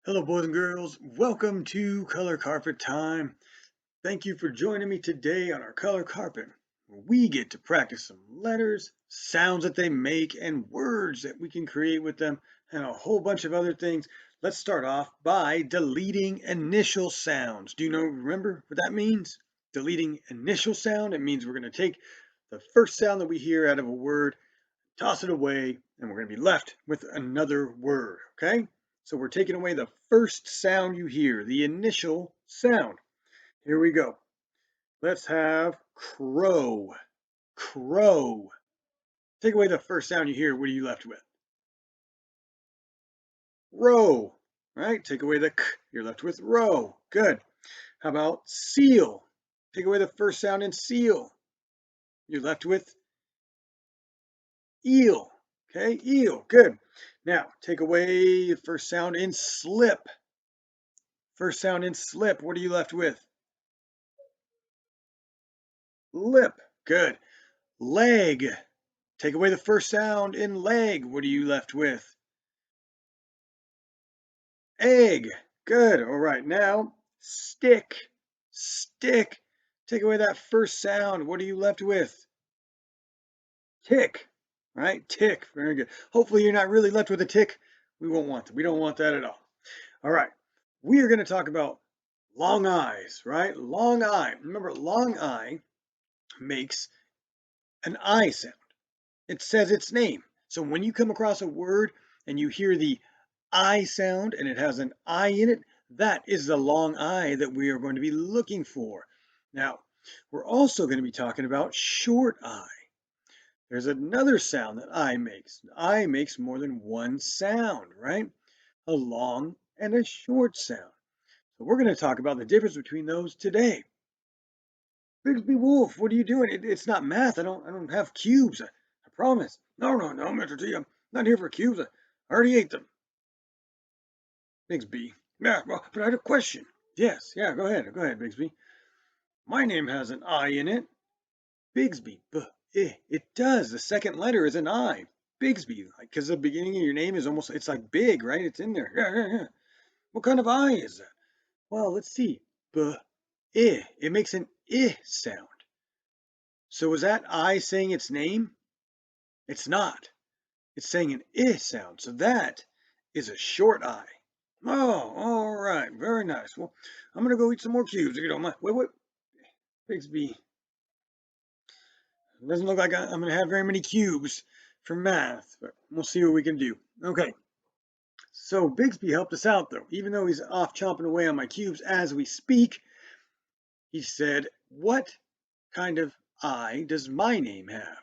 Hello, boys and girls. Welcome to Color Carpet Time. Thank you for joining me today on our color carpet, where we get to practice some letters, sounds that they make, and words that we can create with them, and a whole bunch of other things. Let's start off by deleting initial sounds. Remember what that means? Deleting initial sound. It means we're going to take the first sound that we hear out of a word, toss it away, and we're going to be left with another word, okay? So we're taking away the first sound you hear, the initial sound. Here we go. Let's have crow. Crow. Take away the first sound you hear. What are you left with? Row. Right? Take away the k. You're left with row. Good. How about seal? Take away the first sound in seal. You're left with eel. Okay, eel. Good. Now, take away the first sound in slip. First sound in slip. What are you left with? Lip. Good. Leg. Take away the first sound in leg. What are you left with? Egg. Good. All right. Now, stick. Stick. Take away that first sound. What are you left with? Tick. Right? Tick. Very good. Hopefully you're not really left with a tick. We won't want that. We don't want that at all. All right. We are going to talk about long eyes, right? Long eye. Remember, long eye makes an I sound. It says its name. So when you come across a word and you hear the I sound and it has an I in it, that is the long I that we are going to be looking for. Now, we're also going to be talking about short I. There's another sound that I makes. I makes more than one sound, right? A long and a short sound. So we're going to talk about the difference between those today. Bigsby Wolf, what are you doing? It's not math. I don't have cubes. I promise. No, Mr. T. I'm not here for cubes. I already ate them. Bigsby. Yeah, well, but I had a question. Yes, yeah, go ahead, Bigsby. My name has an I in it. Bigsby. It does. The second letter is an I. Bigsby, because the beginning of your name is almost, it's like big, right? It's in there. Yeah. What kind of I is that? Well, let's see. It makes an I sound. So is that I saying its name? It's not. It's saying an I sound. So that is a short I. Oh, all right. Very nice. Well, I'm going to go eat some more cubes if you don't mind. Wait. Bigsby. It doesn't look like I'm going to have very many cubes for math, but we'll see what we can do. Okay. So Bigsby helped us out, though. Even though he's off chomping away on my cubes as we speak, he said, what kind of I does my name have?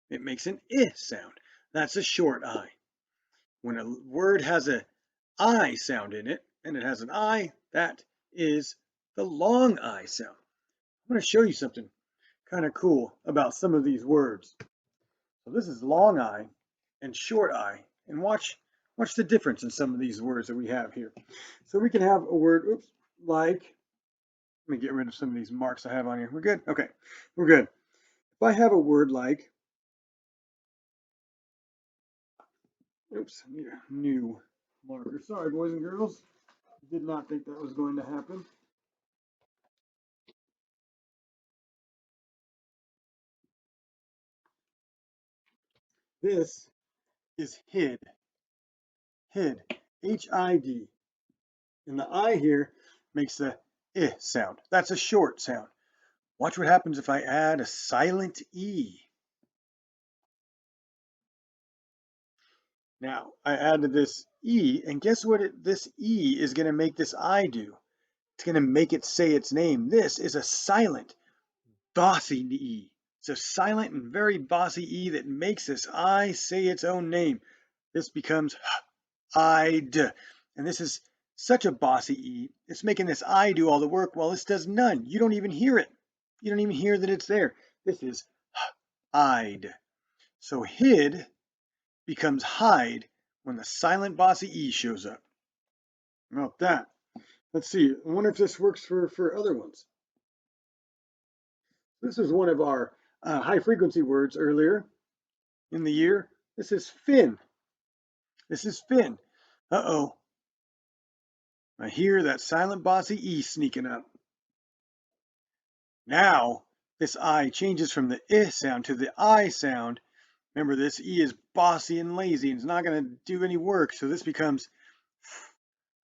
It makes an I sound. That's a short I. When a word has a I sound in it, and it has an I, that is the long I sound. I'm going to show you something kind of cool about some of these words. So this is long I and short I, and watch the difference in some of these words that we have here. So we can have a word, oops, like, let me get rid of some of these marks I have on here. We're good? Okay, we're good. If I have a word like, oops, I need a new marker. Sorry, boys and girls. Did not think that was going to happen. This is hid. Hid. H-I-D. And the I here makes the I sound. That's a short sound. Watch what happens if I add a silent E. Now, I added this E, and guess what this E is going to make this I do? It's going to make it say its name. This is a silent, bossy E. It's a silent and very bossy E that makes this I say its own name. This becomes I'd. And this is such a bossy E. It's making this I do all the work while this does none. You don't even hear it. You don't even hear that it's there. This is I'd. So hid becomes hide when the silent bossy E shows up. How about that? Let's see. I wonder if this works for other ones. This is one of our high frequency words earlier in the year. This is fin. This is fin. Uh-oh. I hear that silent bossy E sneaking up. Now, this I changes from the I sound to the I sound. Remember, this E is bossy and lazy and it's not going to do any work. So this becomes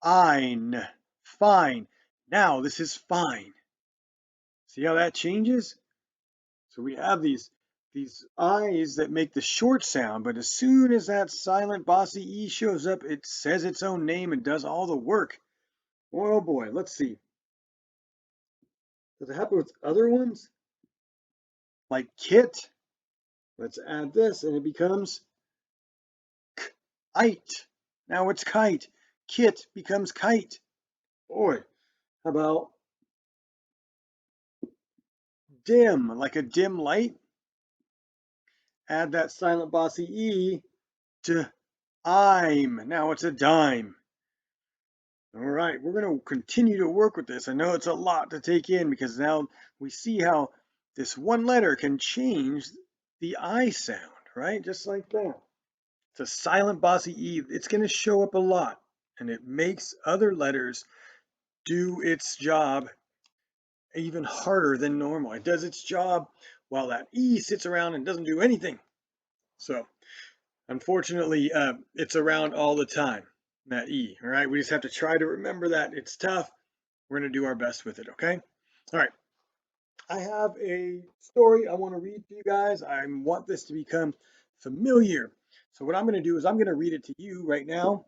fine. Fine. Now this is fine. See how that changes? So we have these I's that make the short sound, but as soon as that silent bossy E shows up, it says its own name and does all the work. Oh boy, let's see. Does it happen with other ones? Like kit? Let's add this and it becomes kite. Now it's kite. Kit becomes kite. Boy, how about dim, like a dim light? Add that silent bossy E to I'm. Now it's a dime. All right, we're going to continue to work with this. I know it's a lot to take in because now we see how this one letter can change the I sound, right? Just like that. It's a silent bossy E. It's going to show up a lot and it makes other letters do its job even harder than normal. It does its job while that E sits around and doesn't do anything. So unfortunately, it's around all the time, that E, all right? We just have to try to remember that. It's tough. We're going to do our best with it, okay? All right. I have a story I want to read to you guys. I want this to become familiar. So what I'm going to do is I'm going to read it to you right now.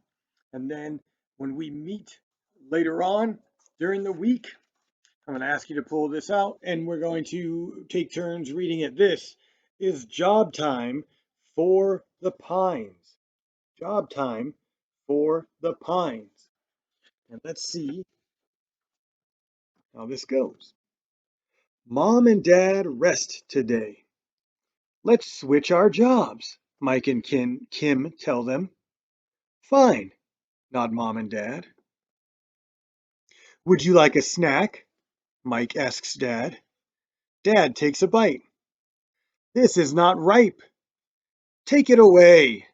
And then when we meet later on during the week, I'm going to ask you to pull this out and we're going to take turns reading it. This is Job Time for the Pines. Job Time for the Pines. And let's see how this goes. Mom and Dad rest today. Let's switch our jobs, Mike and Kim tell them. Fine, nod Mom and Dad. Would you like a snack? Mike asks Dad. Dad takes a bite. This is not ripe. Take it away.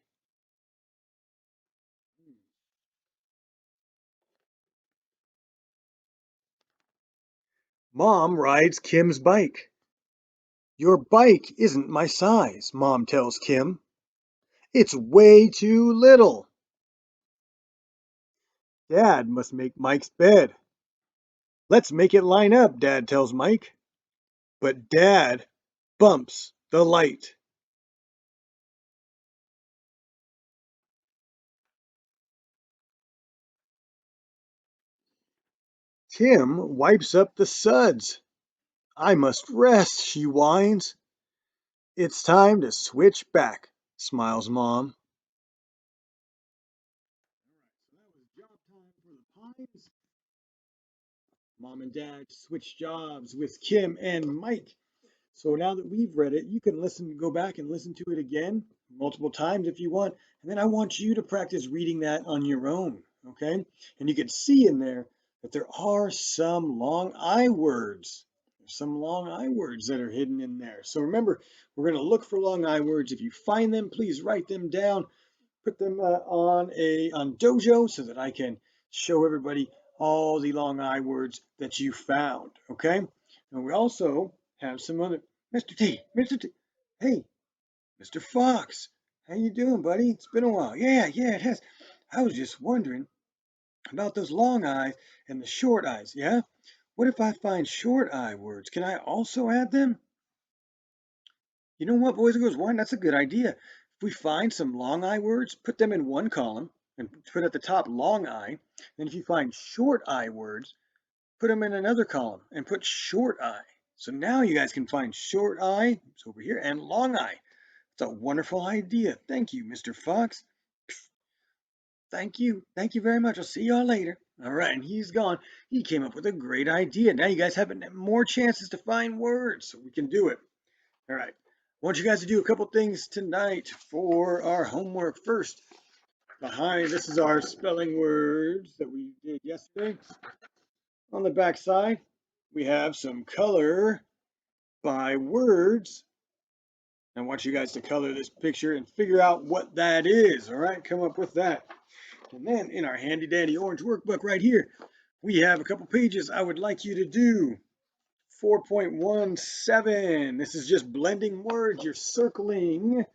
Mom rides Kim's bike. Your bike isn't my size, Mom tells Kim. It's way too little. Dad must make Mike's bed. Let's make it line up, Dad tells Mike. But Dad bumps the light. Kim wipes up the suds. I must rest, she whines. It's time to switch back, smiles Mom. So that was job time for the Pines. Mom and Dad switch jobs with Kim and Mike. So now that we've read it, you can go back and listen to it again multiple times if you want. And then I want you to practice reading that on your own, okay? And you can see in there that there are some long I words. There's some long I words that are hidden in there. So remember, we're going to look for long I words. If you find them, please write them down. Put them on Dojo so that I can show everybody all the long I words that you found, okay? And we also have some other, Mr. T, Mr. T, hey, Mr. Fox, how you doing, buddy? It's been a while. Yeah, it has. I was just wondering about those long I's and the short I's, yeah? What if I find short I words? Can I also add them? You know what, boys and girls, why? That's a good idea. If we find some long I words, put them in one column and put at the top long I. Then if you find short I words, put them in another column and put short I. So now you guys can find short I, it's over here, and long I. It's a wonderful idea. Thank you, Mr. Fox. Thank you. Thank you very much. I'll see y'all later. All right, and he's gone. He came up with a great idea. Now you guys have more chances to find words, so we can do it. All right. I want you guys to do a couple things tonight for our homework. First, this is our spelling words that we did yesterday. On the back side, we have some color by words. I want you guys to color this picture and figure out what that is. All right, come up with that. And then in our handy dandy orange workbook right here, we have a couple pages I would like you to do. 4.17. This is just blending words. You're circling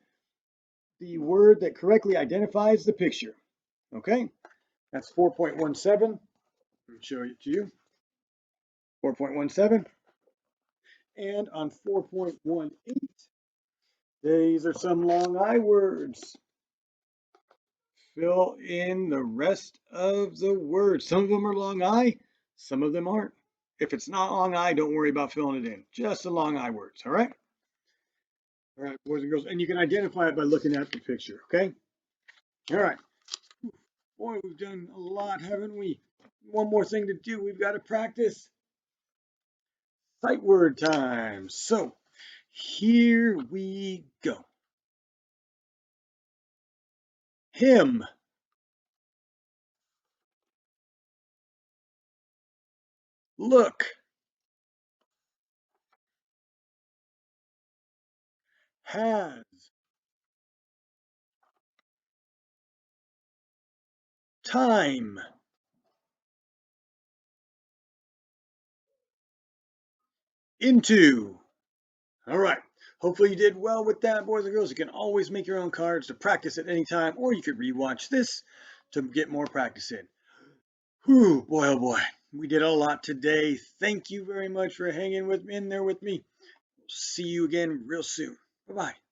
the word that correctly identifies the picture. Okay, that's 4.17. Let me show it to you. 4.17. And on 4.18, these are some long I words. Fill in the rest of the words. Some of them are long I, some of them aren't. If it's not long I, don't worry about filling it in. Just the long I words, all right? All right, boys and girls, and you can identify it by looking at the picture, okay? All right. Boy, we've done a lot, haven't we? One more thing to do. We've got to practice sight word time. So here we go. Him, look, has, time, into. All right. Hopefully you did well with that, boys and girls. You can always make your own cards to practice at any time, or you could rewatch this to get more practice in. Whew, boy, oh boy. We did a lot today. Thank you very much for hanging in there with me. See you again real soon. Bye-bye.